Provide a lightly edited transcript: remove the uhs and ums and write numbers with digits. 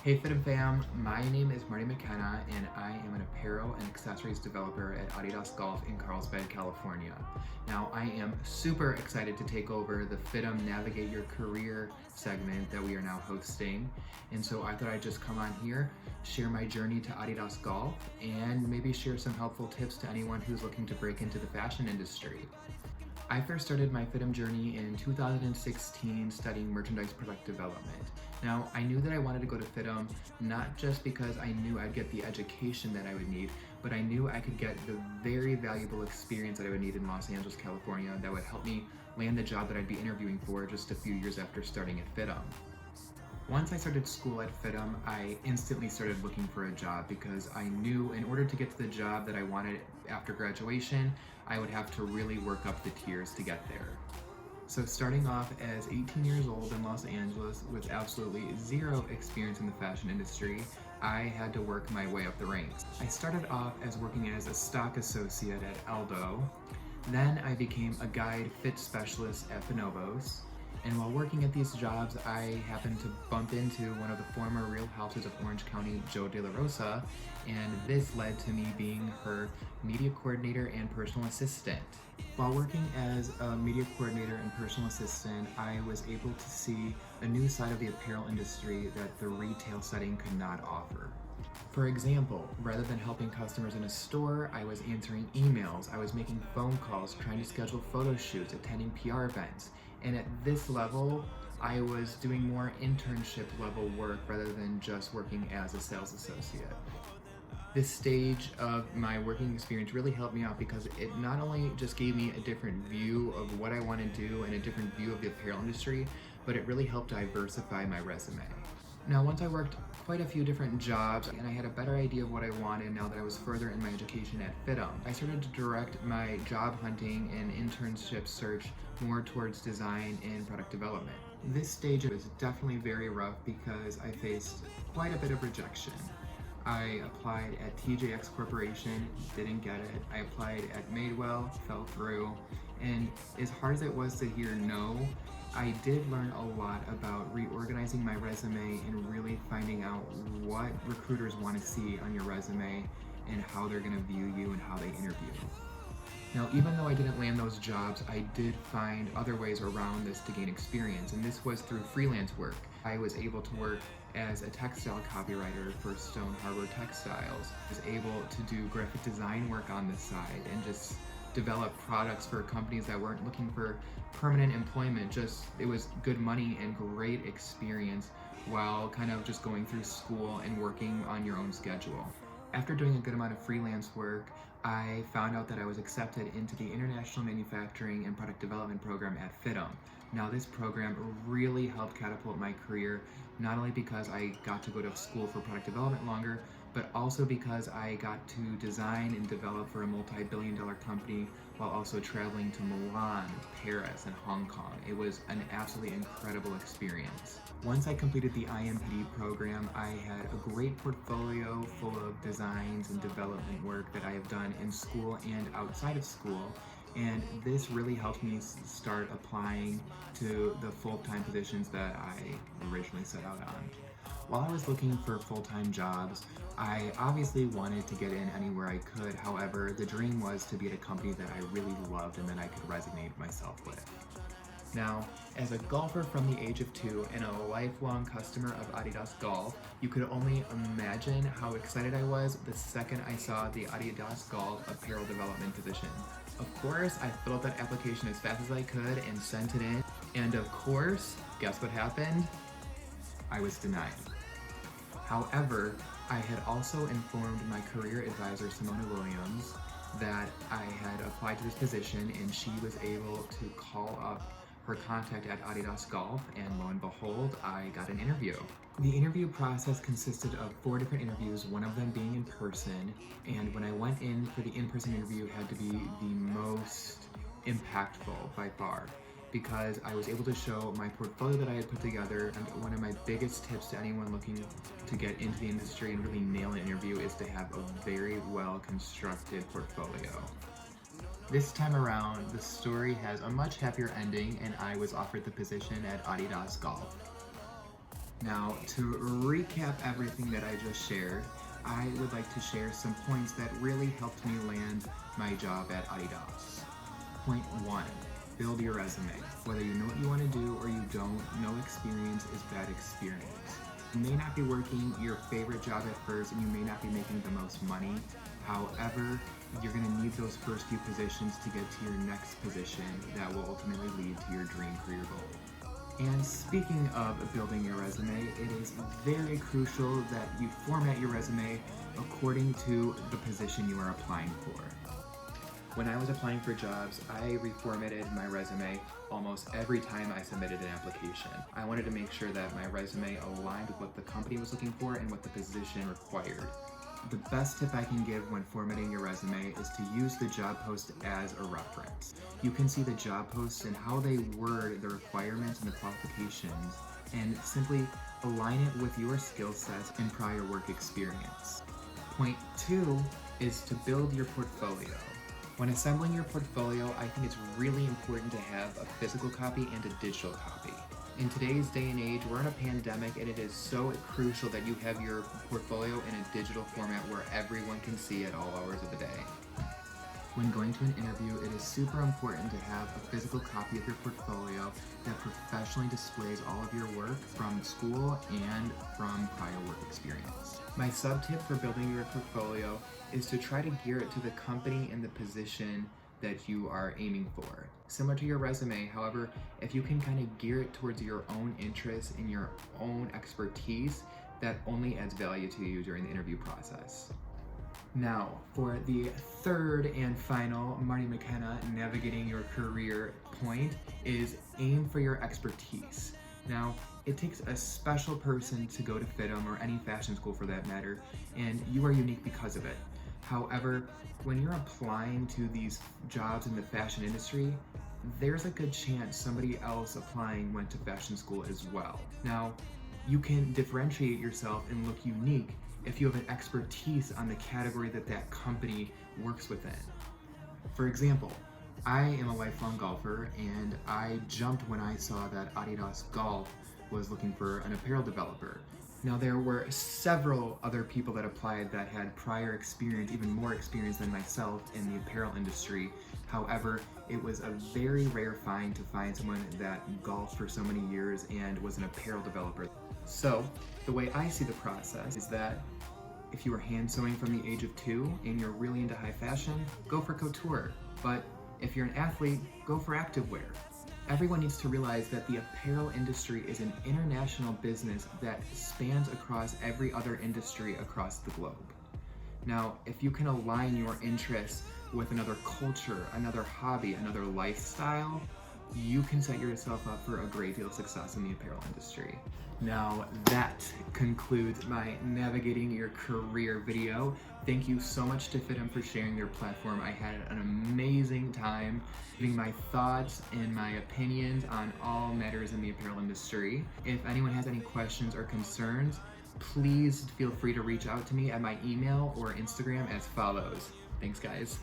Hey FIDM fam, my name is Marty McKenna and I am an apparel and accessories developer at Adidas Golf in Carlsbad, California. Now I am super excited to take over the FIDM Navigate Your Career segment that we are now hosting, and so I thought I'd just come on here, share my journey to Adidas Golf, and maybe share some helpful tips to anyone who's looking to break into the fashion industry. I first started my FIDM journey in 2016 studying merchandise product development. Now, I knew that I wanted to go to FIDM not just because I knew I'd get the education that I would need, but I knew I could get the very valuable experience that I would need in Los Angeles, California that would help me land the job that I'd be interviewing for just a few years after starting at FIDM. Once I started school at FIDM, I instantly started looking for a job because I knew in order to get to the job that I wanted after graduation, I would have to really work up the tiers to get there. So starting off as 18 years old in Los Angeles with absolutely zero experience in the fashion industry, I had to work my way up the ranks. I started off as working as a stock associate at Aldo, then I became a guide fit specialist at Bonobos, and while working at these jobs, I happened to bump into one of the former Real Houses of Orange County, Joe De La Rosa, and this led to me being her media coordinator and personal assistant. While working as a media coordinator and personal assistant, I was able to see a new side of the apparel industry that the retail setting could not offer. For example, rather than helping customers in a store, I was answering emails, I was making phone calls, trying to schedule photo shoots, attending PR events. And at this level, I was doing more internship level work rather than just working as a sales associate. This stage of my working experience really helped me out because it not only just gave me a different view of what I want to do and a different view of the apparel industry, but it really helped diversify my resume. Now, once I worked quite a few different jobs and I had a better idea of what I wanted now that I was further in my education at FIDM, I started to direct my job hunting and internship search more towards design and product development. This stage was definitely very rough because I faced quite a bit of rejection. I applied at TJX Corporation, didn't get it. I applied at Madewell, fell through. And as hard as it was to hear no, I did learn a lot about reorganizing my resume and really finding out what recruiters want to see on your resume and how they're going to view you and how they interview. Now, even though I didn't land those jobs, I did find other ways around this to gain experience, and this was through freelance work. I was able to work as a textile copywriter for Stone Harbor Textiles. I was able to do graphic design work on the side and just develop products for companies that weren't looking for permanent employment. It was good money and great experience while kind of just going through school and working on your own schedule. After doing a good amount of freelance work, I found out that I was accepted into the International Manufacturing and Product Development Program at FIDM. Now, this program really helped catapult my career, not only because I got to go to school for product development longer, but also because I got to design and develop for a multi-billion-dollar company while also traveling to Milan, Paris, and Hong Kong. It was an absolutely incredible experience. Once I completed the IMPD program, I had a great portfolio full of designs and development work that I have done in school and outside of school, and this really helped me start applying to the full-time positions that I originally set out on. While I was looking for full-time jobs, I obviously wanted to get in anywhere I could. However, the dream was to be at a company that I really loved and that I could resonate myself with. Now, as a golfer from the age of 2 and a lifelong customer of Adidas Golf, you could only imagine how excited I was the second I saw the Adidas Golf apparel development position. Of course, I filled out that application as fast as I could and sent it in. And of course, guess what happened? I was denied. However, I had also informed my career advisor, Simona Williams, that I had applied to this position, and she was able to call up her contact at Adidas Golf, and lo and behold, I got an interview. The interview process consisted of 4 different interviews, one of them being in person, and when I went in for the in-person interview, it had to be the most impactful by far, because I was able to show my portfolio that I had put together. And one of my biggest tips to anyone looking to get into the industry and really nail an interview is to have a very well constructed portfolio. This time around, the story has a much happier ending and I was offered the position at Adidas Golf. Now, to recap everything that I just shared, I would like to share some points that really helped me land my job at Adidas. Point 1, build your resume. Whether you know what you want to do or you don't, no experience is bad experience. You may not be working your favorite job at first and you may not be making the most money. However, you're going to need those first few positions to get to your next position that will ultimately lead to your dream career goal. And speaking of building your resume, it is very crucial that you format your resume according to the position you are applying for. When I was applying for jobs, I reformatted my resume almost every time I submitted an application. I wanted to make sure that my resume aligned with what the company was looking for and what the position required. The best tip I can give when formatting your resume is to use the job post as a reference. You can see the job posts and how they word the requirements and the qualifications, and simply align it with your skill sets and prior work experience. Point 2 is to build your portfolio. When assembling your portfolio, I think it's really important to have a physical copy and a digital copy. In today's day and age, we're in a pandemic and it is so crucial that you have your portfolio in a digital format where everyone can see at all hours of the day. When going to an interview, it is super important to have a physical copy of your portfolio that professionally displays all of your work from school and from prior work experience. My sub-tip for building your portfolio is to try to gear it to the company and the position that you are aiming for. Similar to your resume, however, if you can kind of gear it towards your own interests and your own expertise, that only adds value to you during the interview process. Now, for the third and final Marty McKenna navigating your career point is aim for your expertise. Now, it takes a special person to go to FIDM or any fashion school for that matter, and you are unique because of it. However, when you're applying to these jobs in the fashion industry, there's a good chance somebody else applying went to fashion school as well. Now, you can differentiate yourself and look unique if you have an expertise on the category that that company works within. For example, I am a lifelong golfer and I jumped when I saw that Adidas Golf was looking for an apparel developer. Now, there were several other people that applied that had prior experience, even more experience than myself in the apparel industry. However, it was a very rare find to find someone that golfed for so many years and was an apparel developer. So, the way I see the process is that if you are hand sewing from the age of 2 and you're really into high fashion, go for couture. But if you're an athlete, go for activewear. Everyone needs to realize that the apparel industry is an international business that spans across every other industry across the globe. Now, if you can align your interests with another culture, another hobby, another lifestyle, you can set yourself up for a great deal of success in the apparel industry. Now, that concludes my Navigating Your Career video. Thank you so much to FIDM for sharing their platform. I had an amazing time giving my thoughts and my opinions on all matters in the apparel industry. If anyone has any questions or concerns, please feel free to reach out to me at my email or Instagram as follows. Thanks, guys.